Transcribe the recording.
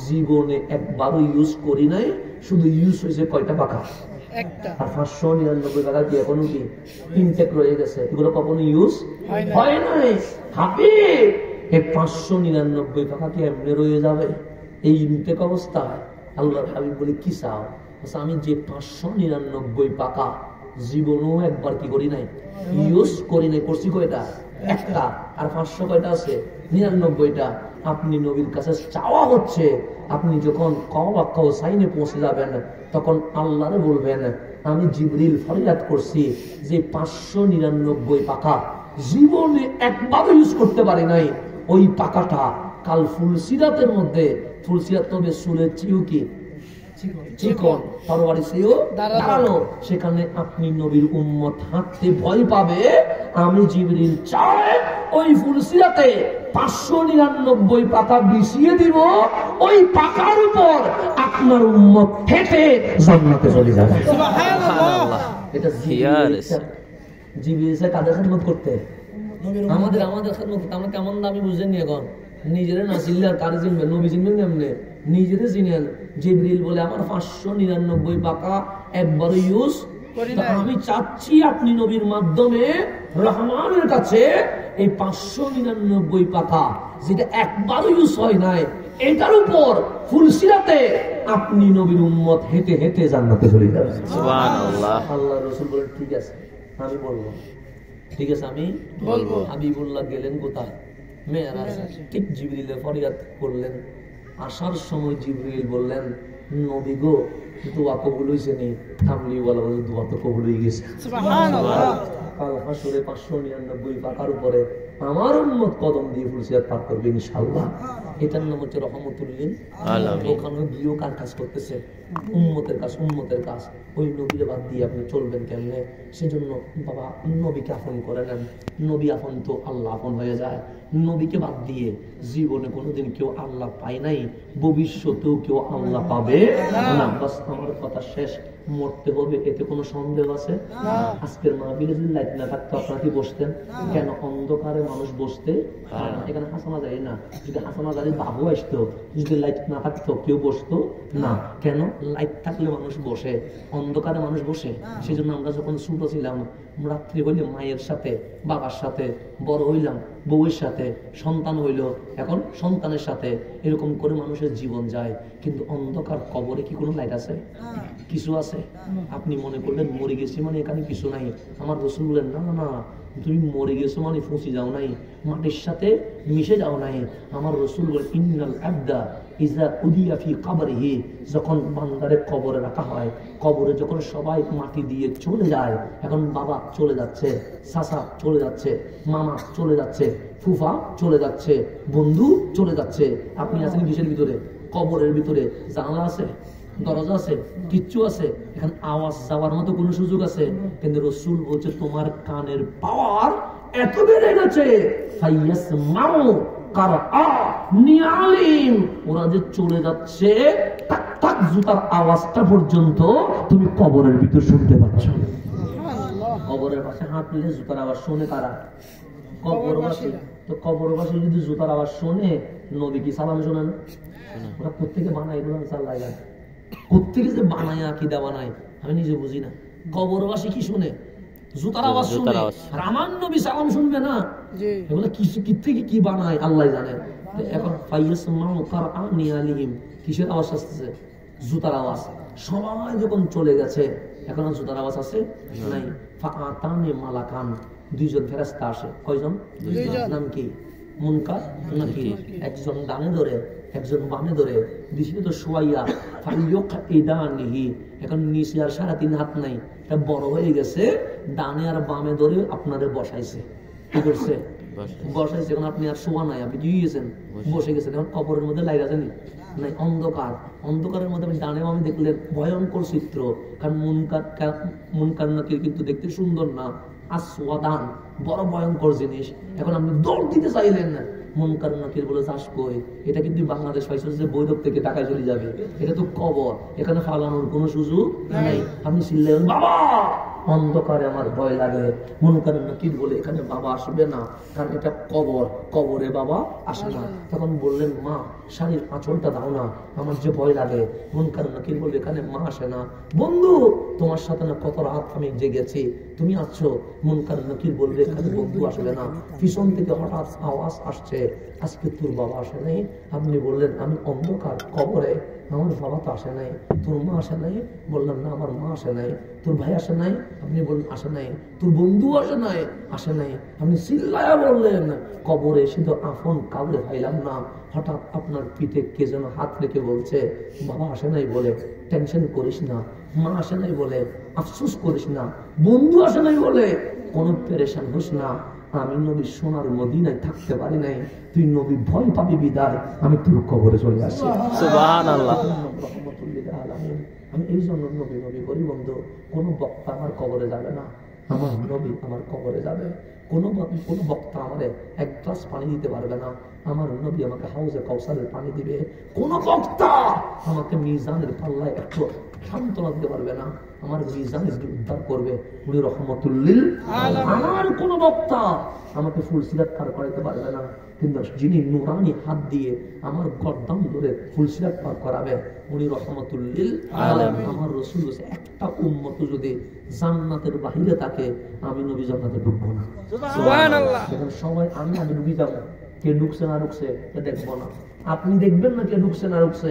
জীবনে একবারও ইউজ করি নাই, শুধু ইউজ হয়েছে কয়টা পাখা? একটা। আর 599 টাকা কি এখনো কি ইনটেক রয়ে গেছে? এগুলো কখনো ইউজ হয় নাই। হাবিব, এই 599 টাকা কি এমনি রয়ে যাবে এই ইনটেক অবস্থায়? আল্লাহর হাবিব বলে কি চাও? আমি যে 599 টাকা জীবনও একবার কি করি নাই, ইউজ করি নাই। করছি কয়টা? একটা। আর 500 কয়টা আছে? 99টা। আপনি নবীর কাছে চাওয়া হচ্ছে, আপনি যখন সাইনে পৌঁছে যাবেন তখন আল্লাহরে বলবেন, আমি জিবরিল ফরিয়াদ করছি যে 599 পাকা জীবনে একবারও ইউজ করতে পারি নাই, ওই পাকাটা কাল ফুলসিরাতের মধ্যে, ফুলসিরাত তবে চুলের চেয়েও কি চিকন, তরবারি চেয়েও ধারালো, সেখানে আপনি নবীর উম্মত হাঁটতে ভয় পাবে। আমি জিবরিল চাই ওই ফুলসিরাতে 599 পাকা বিছিয়ে দিব, ওই পাকার উপর আপনার উম্মত হেঁটে জান্নাতে চলে যাবে। সুবহানাল্লাহ। এটা জিবরিল কাদের খেদমত করতে? আমাদের খেদমত করতে। আমরা কেমন দামি বুঝেননি এখন? নিজেরে না চিনলে আর কারে চিনবেন? নবী চিনবেন কেমনে? নিজেরে চিনেন। জিবরিল বলে আমার 599 পাকা একবার ইউজ। আমি চাচ্ছি আপনি নবীর মাধ্যমে রহমানের কাছে এই 599 পাকা যেটা একবার ইউজ হয় নাই, এটার উপর ফুলসিরাতে আপনি নবীর উম্মত হেঁটে হেঁটে জান্নাতে চলে যাবেন। সুবহানাল্লাহ। আল্লাহর রাসূল বলেন ঠিক আছে আমি বলবো, ঠিক আছে আমি বলবো। হাবিবুল্লাহ গেলেন কোথায়? মেরাজ। ঠিক জিবরিল ফরিয়াদ করলেন। আসার সময় জিবরিল বললেন, নবী গো দোয়া কবুল হইছে নি? কামলিওয়ালা বলে দোয়া তো কবুল হয়ে গেছে। সুবহানাল্লাহ। কাল হাসরে 599 পাকার উপরে আমার উম্মত কদম দিয়ে ফুলসিরাত পার করবে ইনশাআল্লাহ। এটার নাম হচ্ছে রহমতুল লিল আলামিন। ওখানে গিয়েও কার কাজ করতেছে? উম্মতের কাজ, উম্মতের কাজ। ওই নবীর বাদ দিয়ে আপনি চলবেন কেমনে? সেজন্য বাবা নবীকে আপন করে নেন। নবী আপন তো আল্লাহ আপন হয়ে যায়। নবীকে বাদ দিয়ে জীবনে কোনোদিন কেউ আল্লাহ পায় নাই, ভবিষ্যতেও কেউ আল্লাহ পাবে না। বাস আমার কথা শেষ। মরতে হবে, এতে কোনো সন্দেহ আছে? আজকের মাহফিলে যদি লাইট না থাকতো আপনারা কি বসতেন? কেন? অন্ধকারে মানুষ বসতে পারে না। এখানে হাসানা যায় না। যদি হাসানা যায় বাবু আসতো, যদি লাইট না থাকতো কেউ বসতো না। কেন? লাইট থাকলে মানুষ বসে, অন্ধকারে মানুষ বসে। সেই জন্য আমরা যখন ছোট ছিলাম, রাত্রি হইলে মায়ের সাথে, বাবার সাথে, বড় হইলাম বউয়ের সাথে, সন্তান হইল এখন সন্তানের সাথে, এরকম করে মানুষের জীবন যায়। কিন্তু অন্ধকার কবরে কি কোনো লাইট আছে? কিছু আছে? আপনি মনে করলেন মরে গেছি মানে এখানে কিছু নাই। আমার রাসূল বলেন না না, তুমি মরে গেছো মানে ফুঁসি যাও নাই, মাটির সাথে মিশে যাও নাই। আমার রাসূল বলেন ইন্নাল আবদা ইজা উদিয়া ফি কবরিহি, যখন বান্দারে কবরে রাখা হয়, কবরে যখন সবাই মাটি দিয়ে চলে যায়, এখন বাবা চলে যাচ্ছে, চাচা চলে যাচ্ছে, মামা চলে যাচ্ছে, ফুফা চলে যাচ্ছে, বন্ধু চলে যাচ্ছে, আপনি আছেন কিসের ভিতরে? কবরের ভিতরে। জানালা আছে, দরজা আছে, কিচ্ছু আছে? এখন আওয়াজ যাওয়ার মতো কোন সুযোগ আছে? কিন্তু রাসূল বলছে তোমার কানের পাওয়ার এত বেড়ে গেছে, ফাইয়াসমাউ কারআ নিআলিম, ওরা যে চলে যাচ্ছে টাক টাক জুতার আওয়াজটা পর্যন্ত তুমি কবরের ভিতর শুনতে পাচ্ছ। কবরের পাশে হাঁটলে জুতার আওয়াজ শুনে কারা? কবরবাসী। তো কবরবাসী যদি জুতার আওয়াজ শুনে, নবী কি সালাম শোনে না? ওরা প্রত্যেকে বানায় বলেন সাল্লাল্লাহু আলাইহি, প্রত্যেকে যে বানায় আকীদা বানায় আমি নিজে বুঝি না। কবরবাসী কি শুনে? জুতার আওয়াজ শুনে। আর আমার নবী সালাম শুনবে না? এগুলো কিছু কি থেকে কি বানায় আল্লাহ জানে। এখন ফাইয়াসমাউ কারআ নিআলিহিম, কিসের আওয়াজ আসছে? জুতার আওয়াজ। সবাই যখন চলে গেছে, এখন জুতার আওয়াজ আছে নাই। ফাআতানি মালাকান, দুইজন ফেরেশতা আসে। কয়জন? দুইজন। নাম কি? মুনকার নাকির। একজন ডানে ধরে, একজন বামে ধরে, দিশে তো শুয়াইয়া ফাইয়ুকইদানিহি। এখন নিচে আর 3.5 হাত নাই, এটা বড় হয়ে গেছে, ডানে আর বামে ধরে আপনারে বসাইছে। কি করছে? বসাইছে। এখন আপনি আর শোয়া নাই, আপনি কি গেছেন? বসে গেছেন। এখন কবরের মধ্যে লাইট আছে নি? নাই, অন্ধকার। অন্ধকারের মধ্যে আপনি ডানে বামে দেখলেন ভয়ঙ্কর চিত্র। কারণ মুনকার নাকির কিন্তু দেখতে সুন্দর না, আসওয়াদান, বড় ভয়ঙ্কর জিনিস। এখন আপনি দৌড় দিতে চাইলেন না, মুনকার নাকির বলে চাষ কই, এটা কিন্তু বাংলাদেশ পাইছে যে বৈরব থেকে টাকায় চলে যাবে, এটা তো কবর, এখানে ফালানোর কোনো সুযোগ নাই। আপনি চিল্লেন বাবা অন্ধকারে আমার ভয় লাগে, মনে করেন নাকির বলে এখানে বাবা আসবে না, কারণ এটা কবর, কবরে বাবা আসে না। তখন বললেন মা শাড়ির আঁচলটা দাও না, আমার যে ভয় লাগে, মনে করেন নাকির বলে এখানে মা আসে না। বন্ধু তোমার সাথে না কত রাত আমি জেগেছি, তুমি আছো, মন করেন নাকির বলবে এখানে বন্ধু আসবে না। পিছন থেকে হঠাৎ আওয়াজ আসছে, আজকে তোর বাবা আসে নাই। আপনি বললেন আমি অন্ধকার কবরে, আমার বাবা তো আসে নাই। তোর মা আসে নাই? বললাম না আমার মা আসে নাই। তোর ভাই আসে নাই? আপনি বললেন আসে নাই। তোর বন্ধু আসে নাই? আসে নাই। আপনি চিল্লায়া বললেন কবরে এসে তো আপন কাউরে পাইলাম না। হঠাৎ আপনার পিঠে কে যেন হাত রেখে বলছে বাবা আসে নাই বলে টেনশন করিস না, মা আসে নাই বলে আফসোস করিস না, বন্ধু আসে নাই বলে কোনো পেরেশান হোস না। আমি নবী সোনার মদিনায় থাকতে পারি নাই, তুই নবী ভয় পাবি বিদায় আমি তোর কবরে চলে আসি। সুবহানাল্লাহ। আমি এই জন্য নবী নবী করি বন্ধু, কোন বক্তা আমার কবরে যাবে না, আমার নবী আমার কবরে যাবে। কোন বক্তা আমারে এক গ্লাস পানি দিতে পারবে না, আমার নবী আমাকে হাউজে কাউসারের পানি দিবে। কোন বক্তা আমাকে মিজানের পাল্লায় একটু সান্ত্বনা দিতে পারবে না, আমার মিজানের উদ্ধার করবে উনি রহমতুল লিল আলামিন। আমার কোন বক্তা আমাকে ফুলসিরাত পার করাইতে পারবে না, কিন্তু যিনি নুরানি হাত দিয়ে আমার গর্দান ধরে ফুলসিরাত পার করাবে উনি রহমতুল লিল আলামিন। আমার রাসূল বলেছে একটা উম্মত যদি জান্নাতের বাহিরে থাকে আমি নবী জান্নাতে ঢুকবো না। সুবহানাল্লাহ। দেখেন সবাই আমি নবী যাব, কে ঢুকছে না ঢুকছে দেখবো না, আপনি দেখবেন না কে ঢুকছে না ঢুকছে,